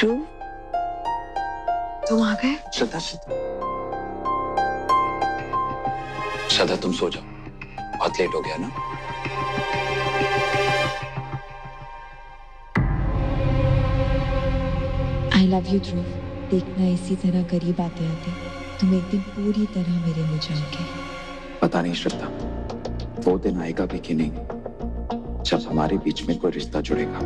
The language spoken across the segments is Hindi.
ध्रुव, तुम आ गए? श्रद्धा, श्रद्धा तुम सो जाओ, बहुत लेट हो गया ना। आई लव यू ध्रुव। देखना इसी तरह करीब आते आते तुम एक दिन पूरी तरह मेरे हो जाओगे। पता नहीं श्रद्धा, वो दिन आएगा भी कि नहीं जब हमारे बीच में कोई रिश्ता जुड़ेगा।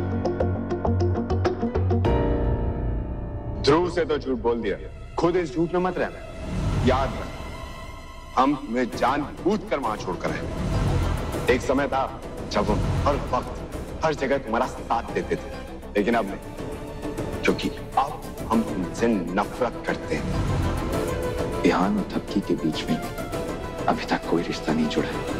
ध्रुव से तो झूठ बोल दिया, खुद इस झूठ में मत रहना। याद रख, हम तुम्हें जानबूझ कर वहां छोड़कर आए। एक समय था जब हम हर वक्त हर जगह तुम्हारा साथ देते थे, लेकिन अब नहीं, क्योंकि अब हम तुमसे नफरत करते हैं। ध्यान और थपकी के बीच में अभी तक कोई रिश्ता नहीं जुड़ा है।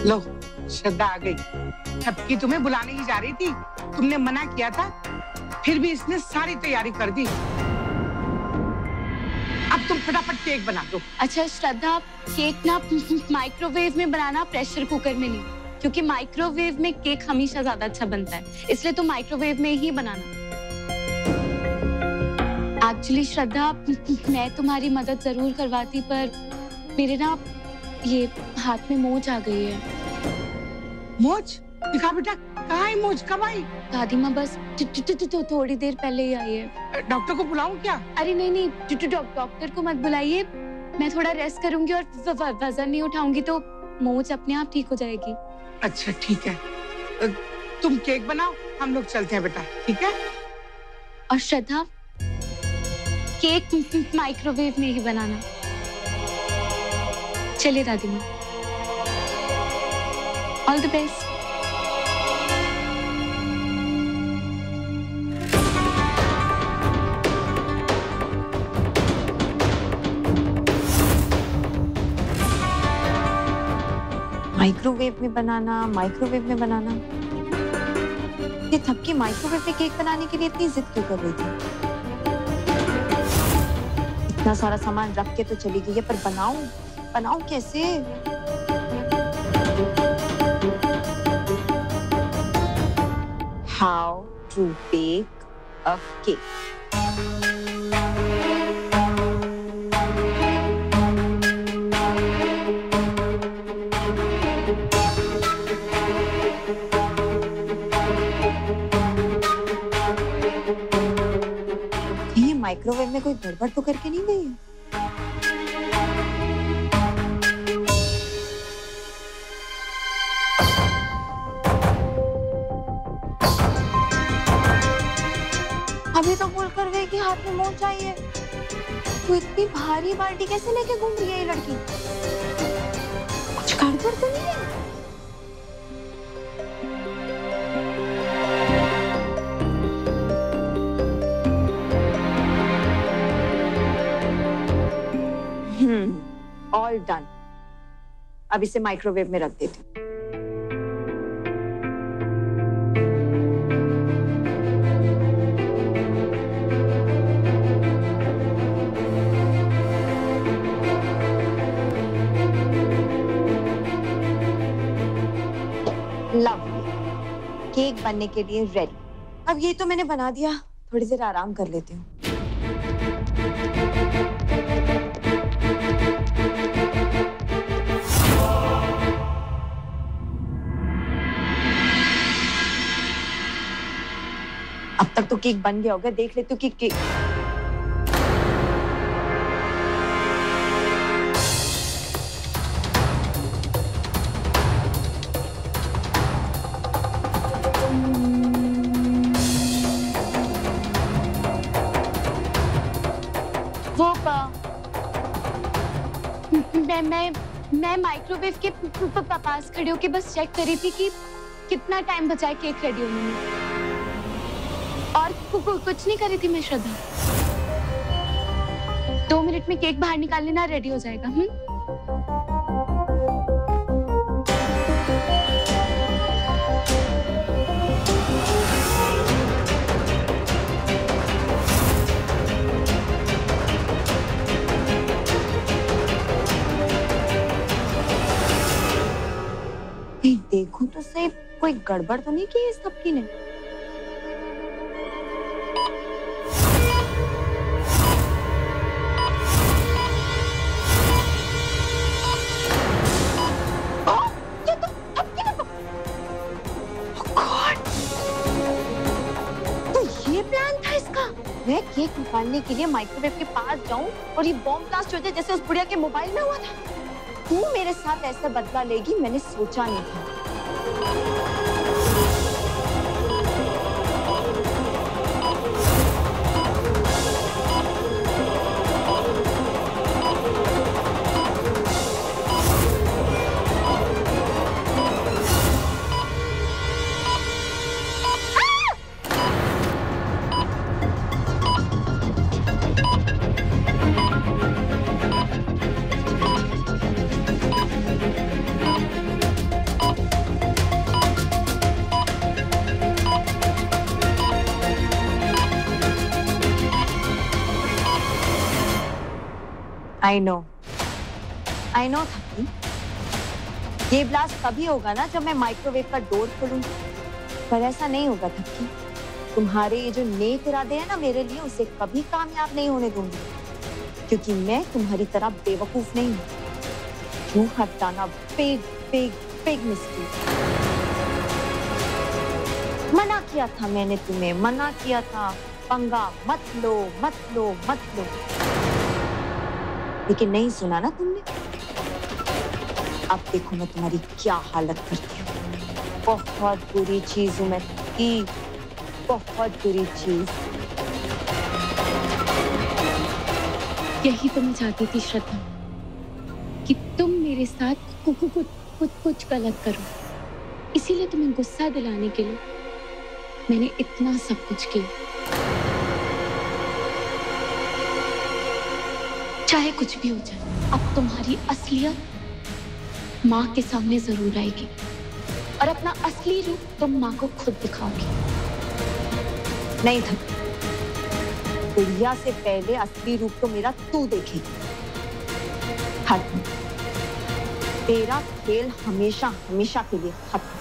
लो, श्रद्धा आ गई। थपकी तुम्हें बुलाने ही जा रही थी, तुमने मना किया था, फिर भी इसने सारी तैयारी कर दी। अब तुम फटाफट केक बना दो। अच्छा श्रद्धा, केक ना माइक्रोवेव में बनाना, प्रेशर कुकर में नहीं, क्योंकि माइक्रोवेव में केक हमेशा ज्यादा अच्छा बनता है, इसलिए तुम माइक्रोवेव में ही बनाना। एक्चुअली श्रद्धा, मैं तुम्हारी मदद जरूर करवाती, पर मेरे ना ये हाथ में मोच आ गई है। मोच? दिखा बेटा, कहाँ है मोच? कब आई? दादी माँ बस थोड़ी देर पहले ही आई है। डॉक्टर को बुलाऊं क्या? अरे नहीं, डॉक्टर को मत बुलाइए, मैं थोड़ा रेस्ट करूंगी और वजन नहीं उठाऊंगी तो मोच अपने आप ठीक हो जाएगी। अच्छा ठीक है, तुम केक बनाओ, हम लोग चलते हैं बेटा, ठीक है? और श्रद्धा, केक माइक्रोवेव में ही बनाना। चलिए दादी माँ, ऑल द बेस्ट। माइक्रोवेव में बनाना, माइक्रोवेव में बनाना। ये थपकी माइक्रोवेव में केक बनाने के लिए इतनी जिद क्यों कर रही थी? इतना सारा सामान रख के तो चली गई है, पर बनाऊं कैसे? How to bake a cake? ये माइक्रोवेव में कोई गड़बड़ तो करके नहीं गई है? अभी तो बोल कर गई कि हाथ में मोच चाहिए, तो इतनी भारी बाल्टी कैसे लेके घूम रही है ये लड़की? कुछ गड़बड़ तो नहीं है? All done. अब इसे माइक्रोवेव में रख देती हूँ। लवली, केक बनने के लिए रेडी। अब ये तो मैंने बना दिया, थोड़ी देर आराम कर लेती हूँ। अब तक तो केक बन गया होगा, देख लेती हूँ कि केक मैं माइक्रोवेव के पास खड़ी होके बस चेक कर रही थी कि कितना टाइम बचा है केक रेडी होने में। और कुछ नहीं करी थी मैं श्रद्धा। 2 मिनट में केक बाहर निकाल लेना, रेडी हो जाएगा। देखो तो सही, कोई गड़बड़ तो नहीं की है इस थपकी ने? ये तो थपकी ने तो ये प्लान था इसका। मैं केक निकालने के लिए माइक्रोवेव के पास जाऊं और ये बॉम्ब ब्लास्ट हो जाए जैसे उस बुढ़िया के मोबाइल में हुआ था। तू मेरे साथ ऐसा बदला लेगी मैंने सोचा नहीं था। I know थपकी। ये ब्लास्ट तभी होगा ना जब मैं माइक्रोवेव का डोर खोलूंगी, पर ऐसा नहीं होगा थपकी। तुम्हारे ये जो नेक इरादे हैं ना मेरे लिए, उसे कभी कामयाब नहीं होने दूंगी, क्योंकि मैं तुम्हारी तरह बेवकूफ नहीं हूँ। You have done a big mistake। मना किया था मैंने तुम्हें, मना किया था, पंगा मत लो। लेकिन नहीं सुना ना तुमने। अब देखो मैं तुम्हारी क्या हालत करती हूँ। बहुत बुरी चीज हूँ मैं की, बहुत बुरी चीज। यही तो मैं चाहती थी श्रद्धा, कि तुम मेरे साथ कुछ गलत करो। इसीलिए तुम्हें गुस्सा दिलाने के लिए मैंने इतना सब कुछ किया। चाहे कुछ भी हो जाए, अब तुम्हारी असलियत माँ के सामने जरूर आएगी, और अपना असली रूप तुम माँ को खुद दिखाओगी। नहीं था, गुड़िया से पहले असली रूप तो मेरा तू देखेगी। खत्म, तेरा खेल हमेशा के लिए खत्म।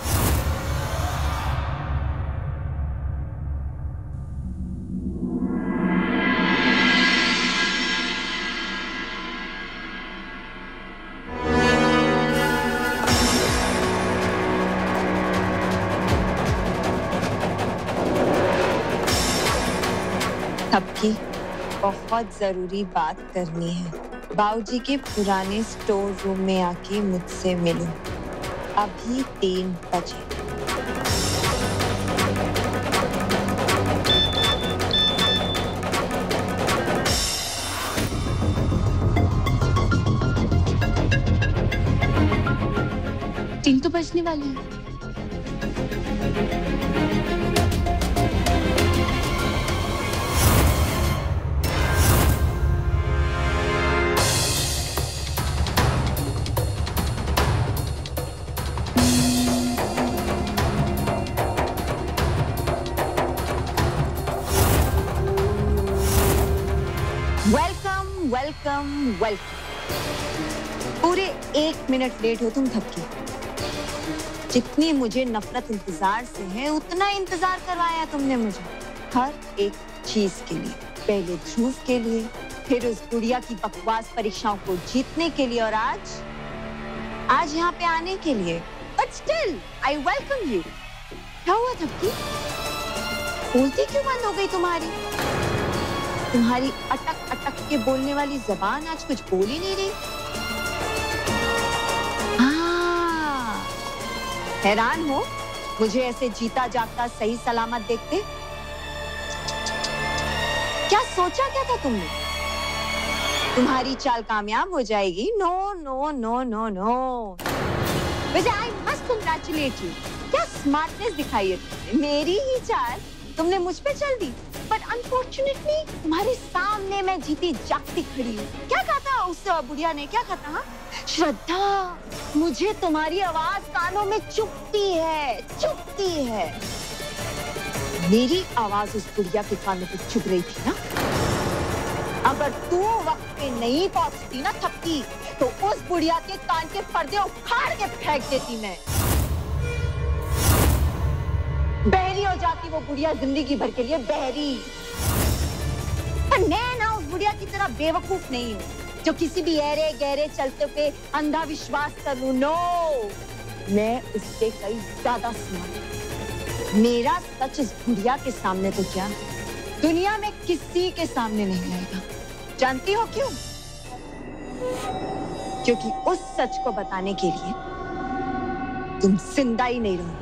थपकी, बहुत जरूरी बात करनी है। बाबूजी के पुराने स्टोर रूम में आके मुझसे मिलो, अभी 3 बजे। तीन तो बजने वाले हैं। वेलकम। पूरे 1 मिनट लेट हो तुम थपकी। जितनी मुझे नफरत इंतजार से है, उतना इंतजार करवाया तुमने मुझे, हर एक चीज के लिए। पहले ध्रुव के लिए, फिर उस गुड़िया की बकवास परीक्षाओं को जीतने के लिए, और आज यहाँ पे आने के लिए। But still, I welcome you। क्या हुआ थपकी? बोलती क्यों बंद हो गई तुम्हारी अटक के बोलने वाली जबान आज कुछ बोल ही नहीं रही। हाँ, हैरान हो मुझे ऐसे जीता जागता सही सलामत देखते? क्या सोचा क्या था तुमने? तुम्हारी चाल कामयाब हो जाएगी? नो। वैसे I must congratulate you। क्या स्मार्टनेस दिखाई है तुमने। मेरी ही चाल तुमने मुझ पे चल दी, बट अनफॉर्चुनेटली तुम्हारे सामने मैं जीती जागती खड़ी हूँ। क्या कहा था उस बुढ़िया ने, क्या कहा था? हाँ? श्रद्धा, मुझे तुम्हारी आवाज कानों में चुभती है, चुभती है। मेरी आवाज उस बुढ़िया के कानों पे चुभ रही थी ना। अगर तू वक्त पे नहीं पहुंचती ना थपकी, तो उस बुढ़िया के कान के पर्दे उखाड़ के फेंक देती मैं। बहरी हो जाती वो बुढ़िया जिंदगी भर के लिए, बहरी। पर मैं ना उस बुढ़िया की तरह बेवकूफ नहीं हूँ जो किसी भी ऐरे गहरे चलते पे अंधा विश्वास कर लूं। नो, मैं उससे कई ज्यादा स्मार्ट। मेरा सच इस बुढ़िया के सामने तो क्या, दुनिया में किसी के सामने नहीं आएगा। जानती हो क्यों? क्योंकि उस सच को बताने के लिए तुम जिंदा ही नहीं रहोगे।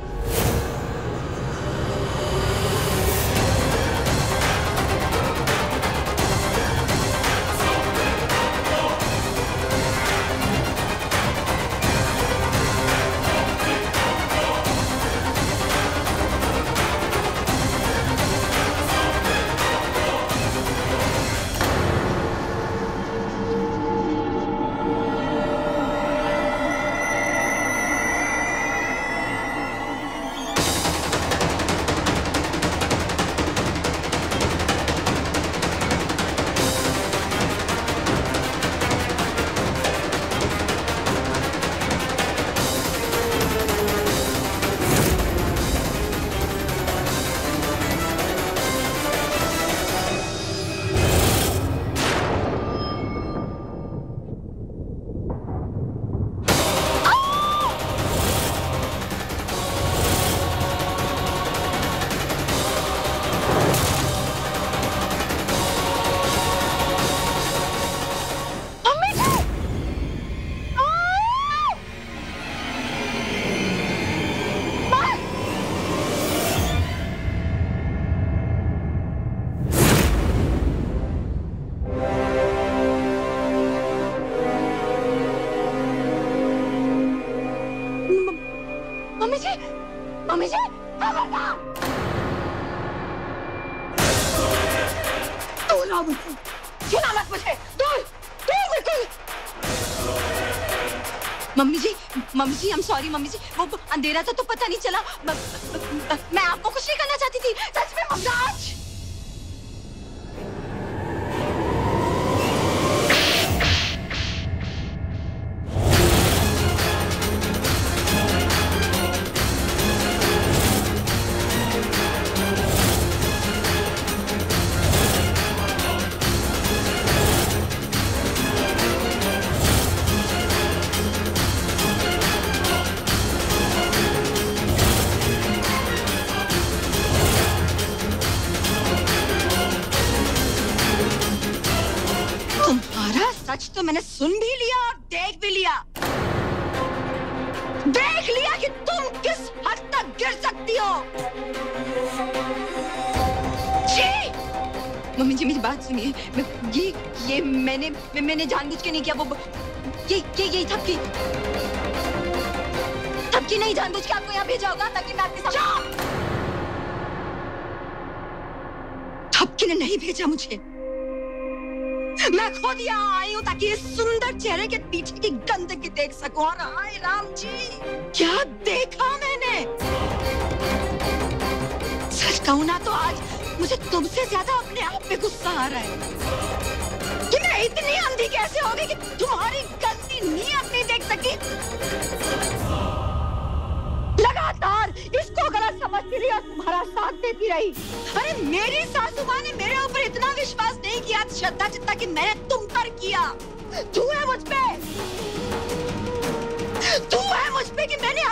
मम्मी जी, खबरदार! दूर रहो मुझसे, छूना मत मुझे, दूर, दूर बिल्कुल। मम्मी जी, आई एम सॉरी मम्मी जी, वो अंधेरा था तो पता नहीं चला। मैं आपको कुछ नहीं करना चाहती थी, सच में ममताज। सच तो मैंने सुन भी लिया और देख भी लिया। देख लिया कि तुम किस हद तक गिर सकती हो। जी! मम्मी जी मेरी बात सुनिए, ये मैंने जानबूझ के नहीं किया। वो ये थपकी नहीं जानबूझ के आपको यहाँ भेजा होगा ताकि मैं आपके साथ। थपकी ने नहीं भेजा मुझे, मैं खुद यहाँ आई हूँ ताकि इस सुंदर चेहरे के पीछे की गंदगी देख सकूं। और हाय राम जी, क्या देखा मैंने। सच कहूँ ना तो आज मुझे तुमसे ज्यादा अपने आप पे गुस्सा आ रहा है कि मैं इतनी अंधी कैसे हो गई कि तुम्हारी गंदी नीयत नहीं देख सकी। लगातार इसको गलत समझती रही और तुम्हारा साथ देती रही। अरे मेरी सासू माँ ने मेरे ऊपर इतना विश्वास नहीं किया श्रद्धा जितना कि मैंने तुम पर किया। तू है मुझ पे, तू है मुझ पे कि मैंने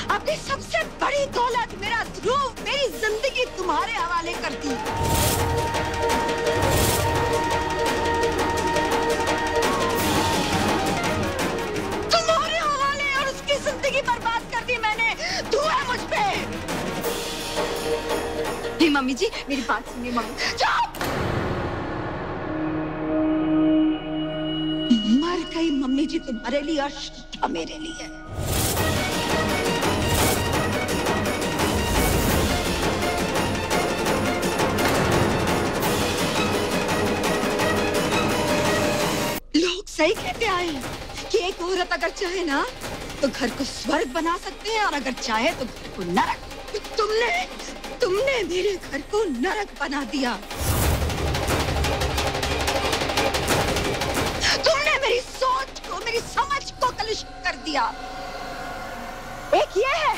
अपनी सबसे बड़ी दौलत, मेरा ध्रुव, मेरी जिंदगी तुम्हारे हवाले कर दी। तुम्हारे हवाले और उसकी जिंदगी बर्बाद कर दी मैंने। तू है मुझ पे। नहीं मम्मी जी मेरी बात सुनिए मम्मी। चुप! मर गई मम्मी जी तुम्हारे लिए और श्रद्धा मेरे लिए। सही कहते आए कि एक औरत अगर चाहे ना तो घर को स्वर्ग बना सकते हैं और अगर चाहे तो घर को नरक। तुमने मेरे घर को नरक बना दिया। तुमने मेरी सोच को, मेरी समझ को कलुषित कर दिया। एक ये है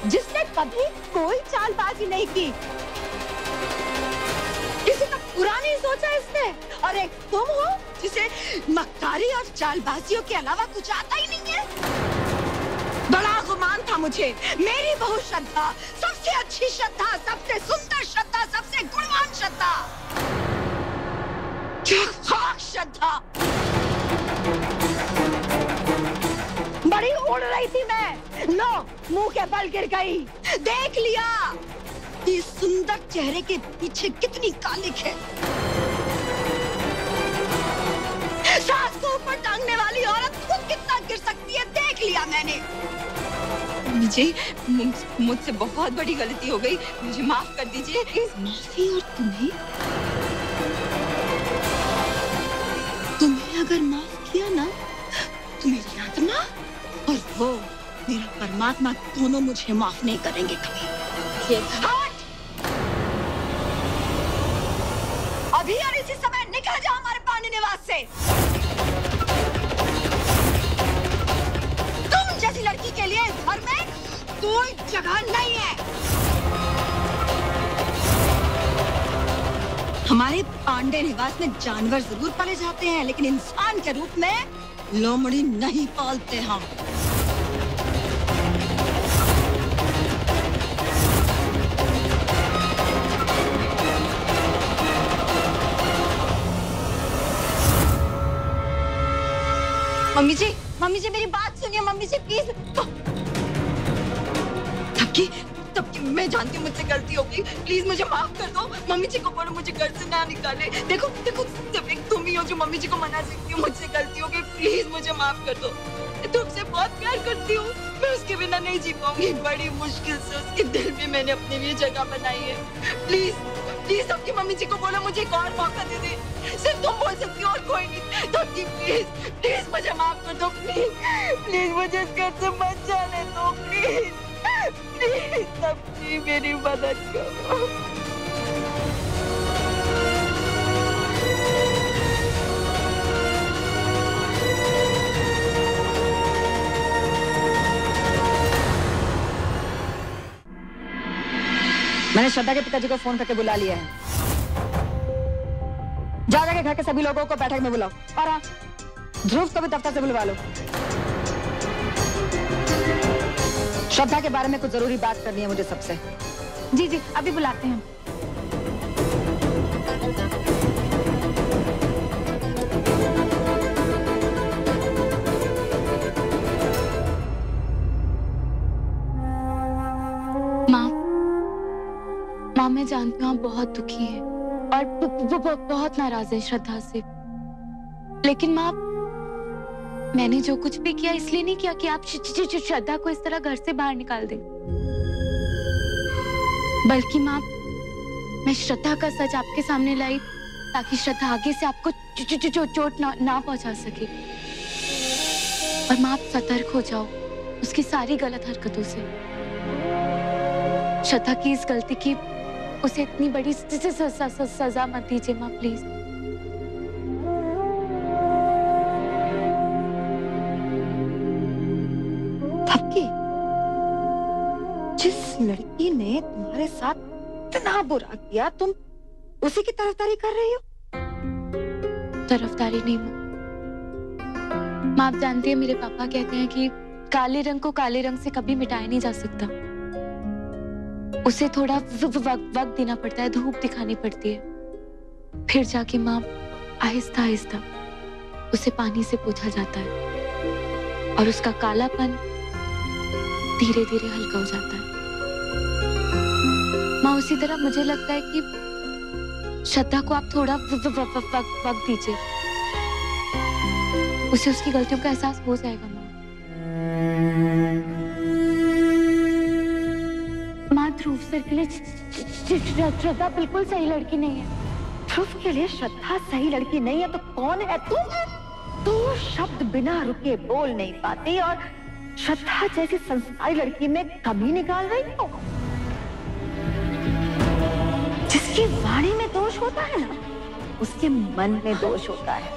जिसने कभी कोई चालबाजी नहीं की, किसी का बुरा नहीं सोचा इसने, और एक तुम हो जिसे मक्कारी और चालबाजियों के अलावा कुछ आता ही नहीं है। बड़ा गुमान था मुझे, मेरी बहु श्रद्धा, सबसे अच्छी श्रद्धा, सबसे सुंदर श्रद्धा, सबसे गुणवान श्रद्धा, क्या खाक श्रद्धा। बड़ी उड़ रही थी मैं, लो मुंह के बल गिर गई। देख लिया इस सुंदर चेहरे के पीछे कितनी कालिक है। सास को ऊपर टांगने वाली औरत खुद कितना गिर सकती है, देख लिया मैंने। मुझसे बहुत बड़ी गलती हो गई, मुझे माफ कर दीजिए। इस माफी और तुम्हें अगर माफ किया ना तो मेरी आत्मा और वो मेरा परमात्मा दोनों मुझे माफ नहीं करेंगे कभी। हट! अभी और इसी समय निकल जाओ हमारे पानी निवास से। तुम जैसी लड़की के लिए इस घर में कोई जगह नहीं है। हमारे पांडे निवास में जानवर जरूर पाले जाते हैं, लेकिन इंसान के रूप में लोमड़ी नहीं पालते हम। मम्मी जी मेरी बात सुनिए मम्मी जी प्लीज। तब की मैं जानती हूँ मुझसे गलती हो गई, प्लीज मुझे माफ कर दो। मम्मी जी को बोलो मुझे घर से ना निकाले। देखो सिर्फ एक तुम ही हो जो मम्मी जी को मना सकती हो। मुझसे गलती हो गई, प्लीज मुझे माफ कर दो। तुमसे बहुत प्यार करती हूँ, मैं उसके बिना नहीं जी पाऊंगी। बड़ी मुश्किल से उसके दिल में मैंने अपने लिए जगह बनाई है। प्लीज आपकी मम्मी जी को बोलो मुझे एक और मौका दे दे। सिर्फ तुम बोल सकती हो और कोई नहीं। तबकी प्लीज मुझे माफ कर दो। प्लीज मुझे इस घर से मत जाने दो। प्लीज तबकी मेरी मदद करो। मैंने श्रद्धा के पिताजी को फोन करके बुला लिया है। जाके घर के सभी लोगों को बैठक में बुलाओ, और हाँ, ध्रुव को भी दफ्तर से बुलवा लो। श्रद्धा के बारे में कुछ जरूरी बात करनी है मुझे सबसे। जी अभी बुलाते हैं। माँ मैं जानती हूँ आप बहुत दुखी हैं और बहुत नाराज है श्रद्धा से, लेकिन माँ मैंने जो कुछ भी किया इसलिए नहीं किया कि आप श्रद्धा को इस तरह घर से बाहर निकाल दें, बल्कि माँ मैं श्रद्धा का सच आपके सामने लाई ताकि श्रद्धा आगे से आपको चोट ना पहुंचा सके। और माँ आप सतर्क हो जाओ उसकी सारी गलत हरकतों से। श्रद्धा की इस गलती की उसे इतनी बड़ी सजा मत दीजिए माँ प्लीज। थपकी, जिस लड़की ने तुम्हारे साथ इतना बुरा किया तुम उसी की तरफदारी कर रही हो? तरफदारी नहीं माँ, आप जानती है मेरे पापा कहते हैं कि काले रंग को काले रंग से कभी मिटाया नहीं जा सकता, उसे थोड़ा वक्त देना पड़ता है, धूप दिखानी पड़ती है, फिर जाके माँ आहिस्ता आहिस्ता उसे पानी से पोंछा जाता है और उसका कालापन धीरे धीरे हल्का हो जाता है। माँ उसी तरह मुझे लगता है कि श्रद्धा को आप थोड़ा वक्त दीजिए, उसे उसकी गलतियों का एहसास हो जाएगा। माँ ध्रुव सर के लिए श्रद्धा बिल्कुल सही लड़की नहीं है। ध्रुव के लिए श्रद्धा सही लड़की नहीं है तो कौन है तुम? दो शब्द बिना रुके बोल नहीं पाती और श्रद्धा जैसी संस्कारी लड़की में कमी निकाल रही हो। जिसकी वाणी में दोष होता है ना, उसके मन में दोष होता है।